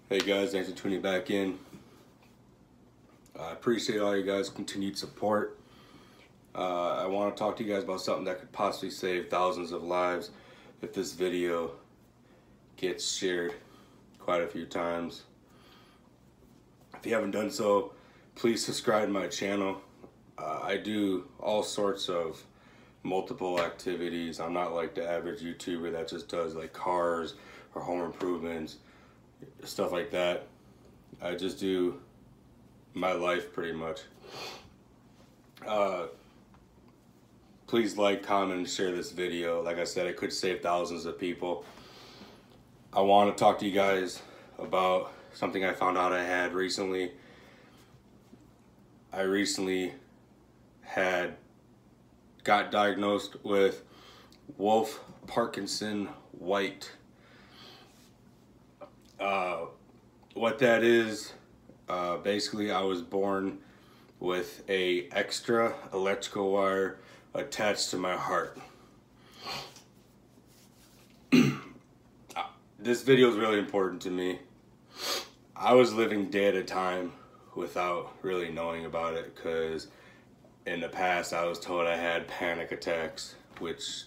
Hey guys, thanks for tuning back in. I appreciate all you guys' continued support. I want to talk to you guys about something that could possibly save thousands of lives if this video gets shared quite a few times. If you haven't done so, please subscribe to my channel. I do all sorts of multiple activities. I'm not like the average YouTuber that just does like cars or home improvements, stuff like that. I just do my life pretty much. Please like, comment, and share this video. Like I said, it could save thousands of people. I want to talk to you guys about something I found out I had recently. I recently got diagnosed with Wolff Parkinson White. What that is, basically I was born with a extra electrical wire attached to my heart. This video is really important to me. I was living day at a time without really knowing about it, because in the past I was told I had panic attacks, which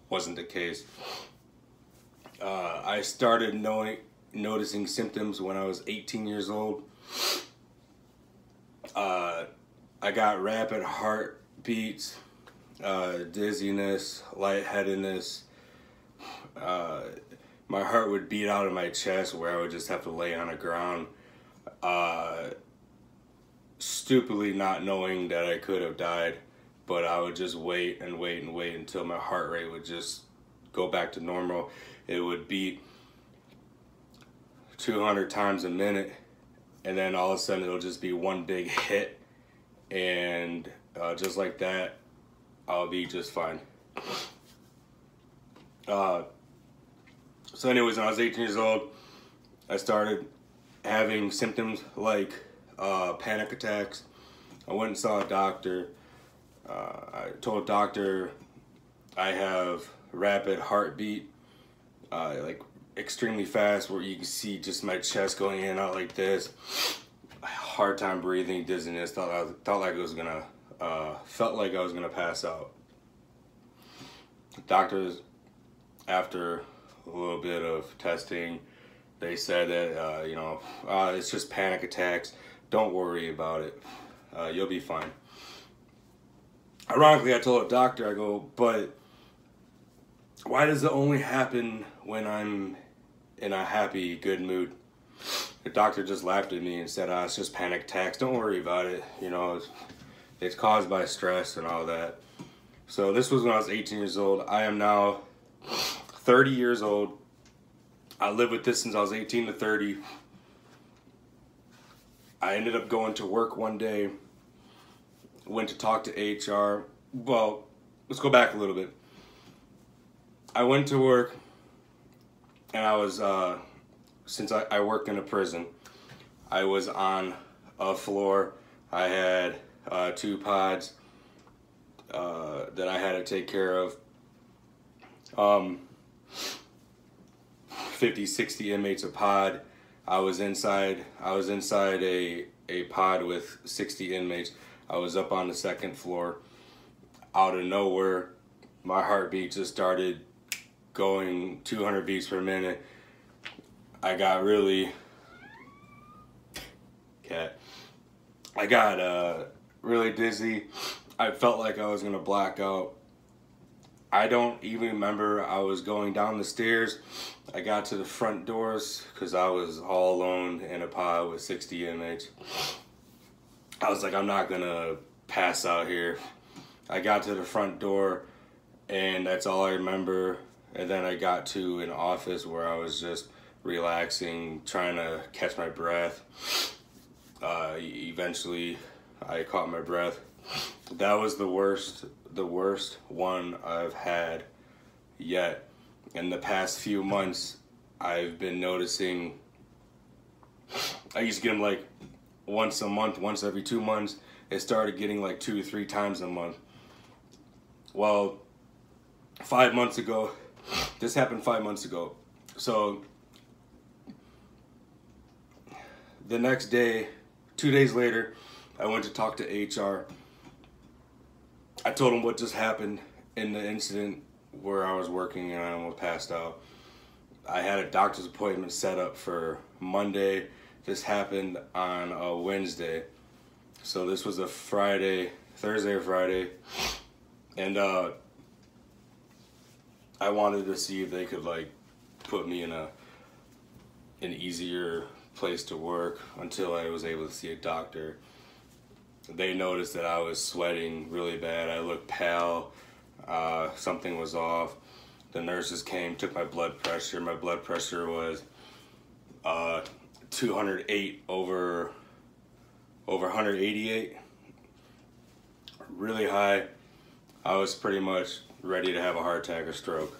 wasn't the case. I started noticing symptoms when I was 18 years old. I got rapid heartbeats, dizziness, lightheadedness. My heart would beat out of my chest where I would just have to lay on the ground. Stupidly not knowing that I could have died, but I would just wait and wait and wait until my heart rate would just go back to normal. It would beat 200 times a minute, and then all of a sudden it'll just be one big hit, and just like that, I'll be just fine. So anyways, when I was 18 years old, I started having symptoms like panic attacks. I went and saw a doctor. I told a doctor I have rapid heartbeat, like extremely fast, where you can see just my chest going in and out like this. Hard time breathing, dizziness. Felt like I was gonna pass out. Doctors, after a little bit of testing, they said that it's just panic attacks. Don't worry about it. You'll be fine. Ironically, I told a doctor, I go, but why does it only happen when I'm in a happy, good mood? The doctor just laughed at me and said, it's just panic attacks. Don't worry about it. You know, it's caused by stress and all that. So this was when I was 18 years old. I am now 30 years old. I lived with this since I was 18 to 30. I ended up going to work one day, went to talk to HR. Well, let's go back a little bit. I went to work, and I was, since I work in a prison, I was on a floor. I had 2 pods that I had to take care of. 50, 60 inmates a pod. I was inside a pod with 60 inmates. I was up on the 2nd floor. Out of nowhere, my heartbeat just started going 200 beats per minute. I got really really dizzy. I felt like I was gonna black out. I don't even remember I was going down the stairs. I got to the front doors because I was all alone in a pod with 60 inmates. I was like, I'm not gonna pass out here. I got to the front door, and that's all I remember. And then I got to an office where I was just relaxing, trying to catch my breath. Eventually, I caught my breath. That was the worst one I've had yet. In the past few months, I've been noticing, I used to get them like once a month, once every 2 months. It started getting like 2 or 3 times a month. Well, 5 months ago, this happened 5 months ago. So the next day, 2 days later, I went to talk to HR. I told them what just happened in the incident where I was working and I almost passed out. I had a doctor's appointment set up for Monday. This happened on a Wednesday. So this was a Friday, Thursday or Friday. And I wanted to see if they could like put me in an easier place to work until I was able to see a doctor. They noticed that I was sweating really bad. I looked pale. Something was off. The nurses came, took my blood pressure. My blood pressure was 208 over 188. Really high. I was pretty much ready to have a heart attack or stroke.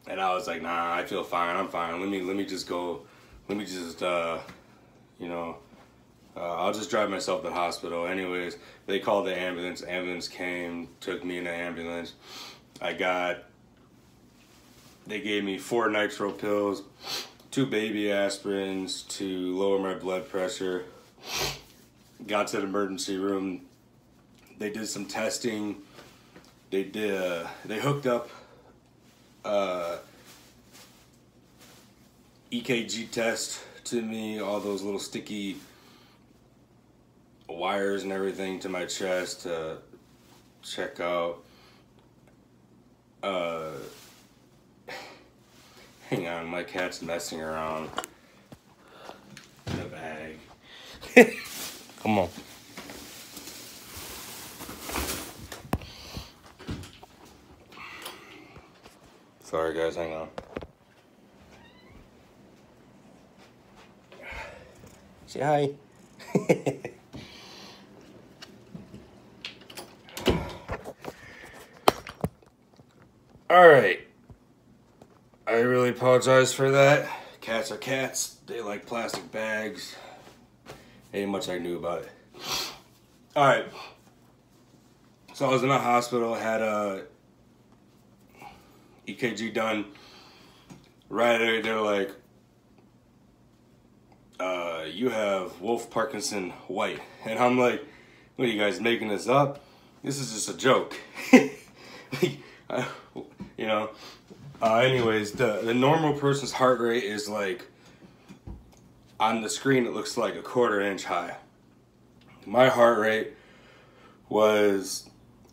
And I was like, nah, I feel fine. I'm fine. Let me just go. Let me just, I'll just drive myself to the hospital. Anyways, they called the ambulance. Ambulance came, took me in the ambulance. They gave me 4 nitro pills, 2 baby aspirins to lower my blood pressure. Got to the emergency room. They did some testing. They hooked up EKG test to me, all those little sticky wires and everything to my chest to check out. Hang on, my cat's messing around in the bag. Come on. Sorry guys, hang on. Say hi. Alright. I really apologize for that. Cats are cats. They like plastic bags. Ain't much I knew about it. Alright. So I was in the hospital, had a EKG done. Right away, they're like, you have Wolff, Parkinson, White. And I'm like, what are you guys making this up? This is just a joke. You know. Anyways, the normal person's heart rate is like, on the screen it looks like a 1/4 inch high. My heart rate was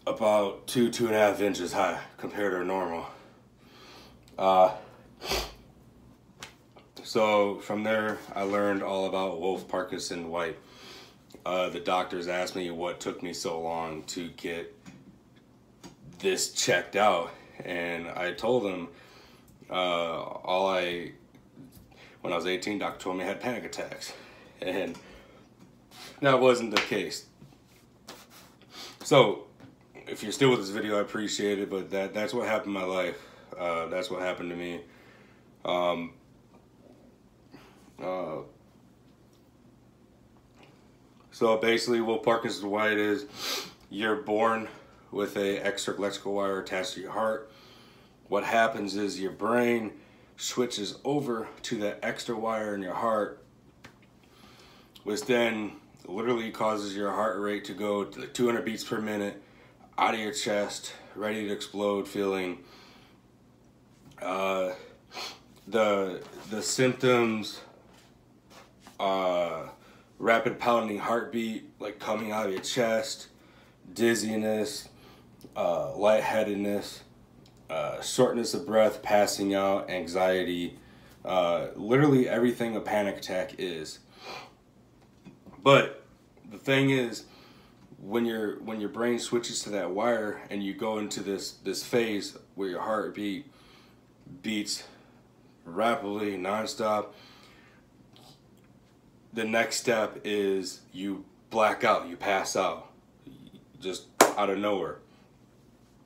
about 2.5 inches high compared to normal. So from there, I learned all about Wolff, Parkinson, White. The doctors asked me what took me so long to get this checked out, and I told them when I was 18, doctor told me I had panic attacks, and that wasn't the case. So if you're still with this video, I appreciate it, but that's what happened in my life. That's what happened to me. So basically what Parkinson's White is, you're born with a extra electrical wire attached to your heart. What happens is your brain switches over to that extra wire in your heart, which then literally causes your heart rate to go to 200 beats per minute, out of your chest, ready to explode, feeling the symptoms, rapid pounding heartbeat, like coming out of your chest, dizziness, lightheadedness, shortness of breath, passing out, anxiety, literally everything a panic attack is. But the thing is, when your brain switches to that wire and you go into this phase where your heartbeat beats rapidly, nonstop, the next step is you black out, you pass out, just out of nowhere.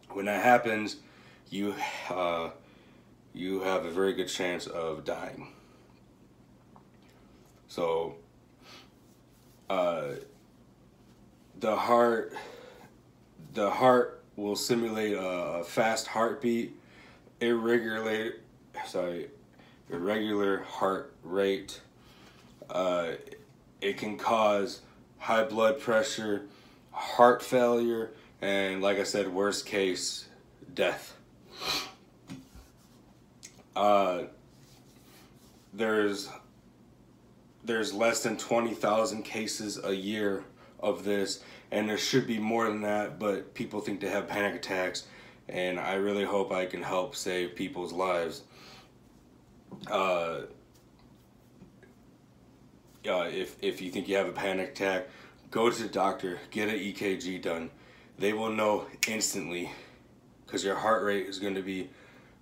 When that happens, you have a very good chance of dying. So the heart will simulate a fast heartbeat, irregular heart rate, It can cause high blood pressure, heart failure, and like I said, worst case, death. There's less than 20,000 cases a year of this, and there should be more than that, but people think they have panic attacks, and I really hope I can help save people's lives. If you think you have a panic attack, go to the doctor, get an EKG done. They will know instantly, because your heart rate is going to be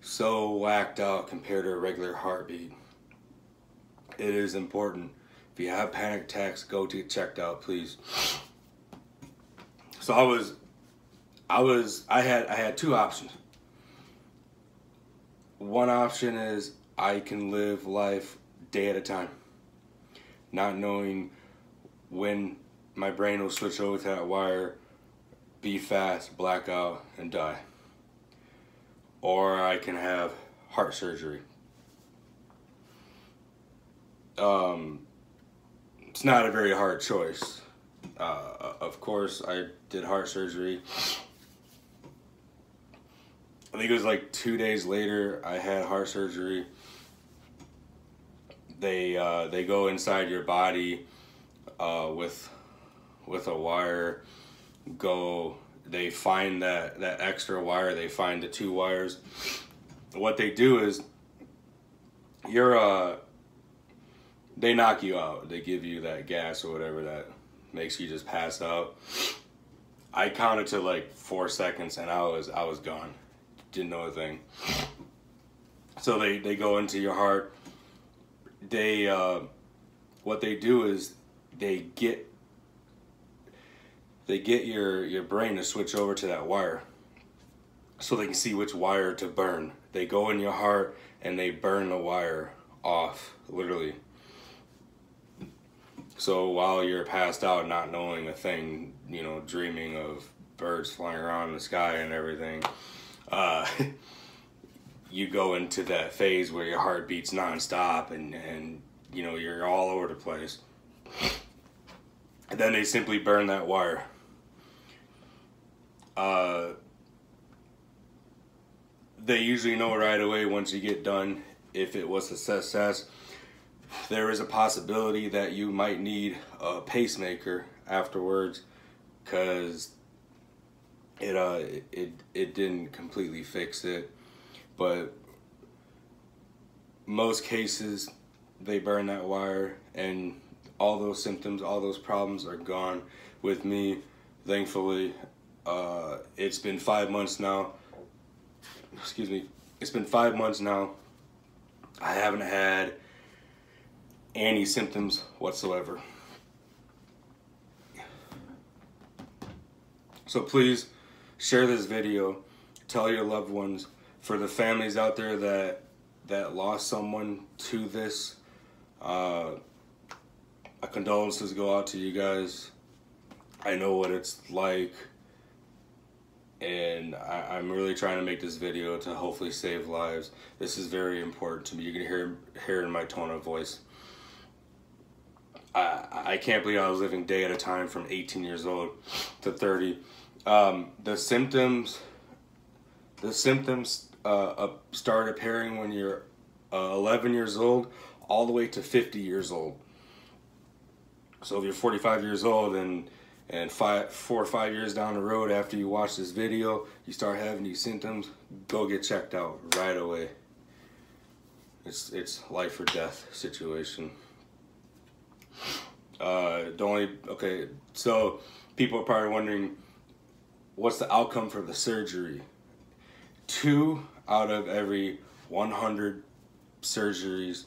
so whacked out compared to a regular heartbeat. It is important. If you have panic attacks, go to get checked out, please. So I had two options. One option is I can live life day at a time, not knowing when my brain will switch over to that wire, be fast, black out, and die. Or I can have heart surgery. It's not a very hard choice. Of course, I did heart surgery. I think it was like 2 days later I had heart surgery. They go inside your body with a wire. They find that extra wire. They find the 2 wires. What they do is they knock you out. They give you that gas or whatever that makes you just pass out. I counted to like 4 seconds and I was gone. Didn't know a thing. So they go into your heart. What they do is they get your brain to switch over to that wire so they can see which wire to burn. They go in your heart and they burn the wire off, literally. So while you're passed out, not knowing a thing, you know, dreaming of birds flying around in the sky and everything, you go into that phase where your heart beats nonstop and you know, you're all over the place. And then they simply burn that wire. They usually know right away once you get done if it was a success. There is a possibility that you might need a pacemaker afterwards, because it didn't completely fix it. But most cases they burn that wire and all those symptoms, all those problems are gone. With me, thankfully, it's been 5 months now. Excuse me. It's been 5 months now. I haven't had any symptoms whatsoever. So please share this video. Tell your loved ones. For the families out there that lost someone to this, condolences go out to you guys. I know what it's like, and I'm really trying to make this video to hopefully save lives. This is very important to me. You can hear in my tone of voice. I can't believe I was living day at a time from 18 years old to 30. The symptoms start appearing when you're 11 years old all the way to 50 years old. So if you're 45 years old and 4 or 5 years down the road after you watch this video, you start having these symptoms, go get checked out right away. It's life or death situation. Okay, so people are probably wondering, what's the outcome for the surgery? 2 out of every 100 surgeries,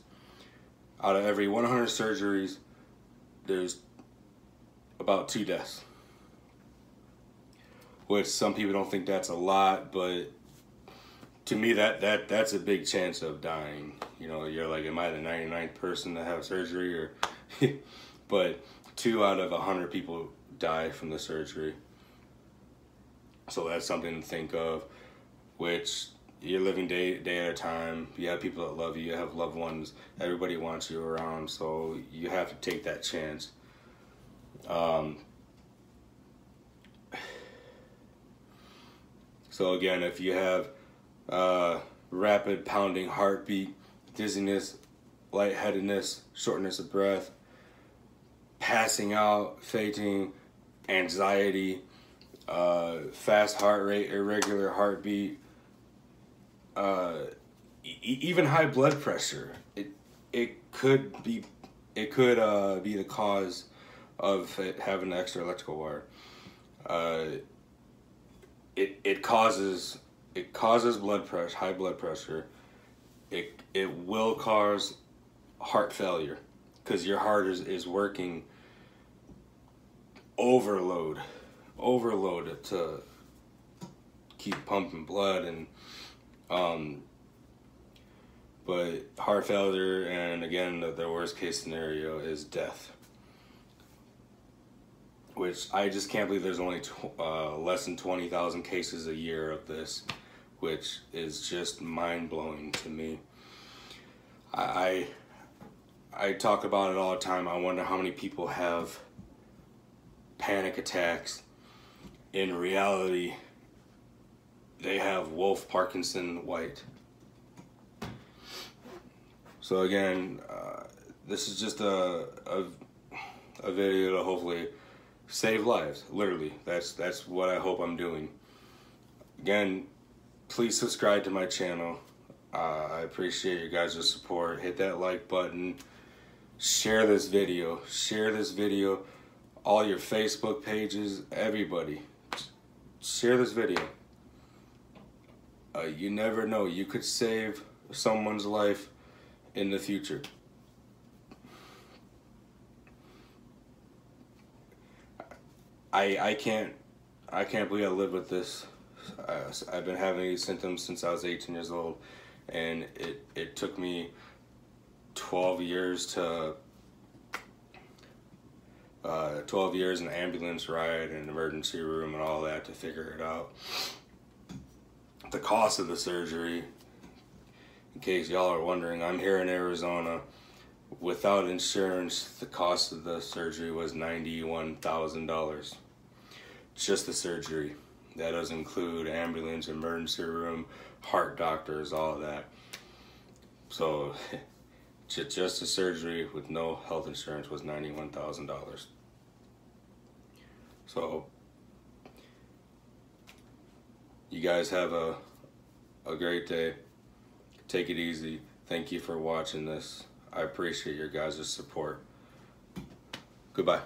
there's about 2 deaths. Which some people don't think that's a lot, but to me that's a big chance of dying. You know, you're like, am I the 99th person to have surgery? Or but 2 out of 100 people die from the surgery. So that's something to think of, which you're living day at a time. You have people that love you. You have loved ones. Everybody wants you around, so you have to take that chance. So again, if you have rapid pounding heartbeat, dizziness, lightheadedness, shortness of breath, passing out, fainting, anxiety, fast heart rate, irregular heartbeat, even high blood pressure, it could be the cause of it having extra electrical wire. It causes blood pressure, high blood pressure. It will cause heart failure because your heart is working overload to keep pumping blood, and but heart failure, and again the worst case scenario is death, which I just can't believe there's only less than 20,000 cases a year of this, which is just mind-blowing to me. I talk about it all the time. I wonder how many people have panic attacks. In reality, they have Wolff, Parkinson, White. So again, this is just a video to hopefully save lives. Literally, that's what I hope I'm doing. Again, please subscribe to my channel. I appreciate you guys' support. Hit that like button. Share this video. Share this video. All your Facebook pages, everybody. Share this video. You never know. You could save someone's life in the future. I can't believe I live with this. I've been having these symptoms since I was 18 years old, and it took me 12 years to 12 years in an ambulance ride and emergency room and all that to figure it out. The cost of the surgery, in case y'all are wondering, I'm here in Arizona. Without insurance, the cost of the surgery was $91,000. Just the surgery. That doesn't include ambulance, emergency room, heart doctors, all of that. So just the surgery with no health insurance was $91,000. So you guys have a great day. Take it easy. Thank you for watching this. I appreciate your guys' support. Goodbye.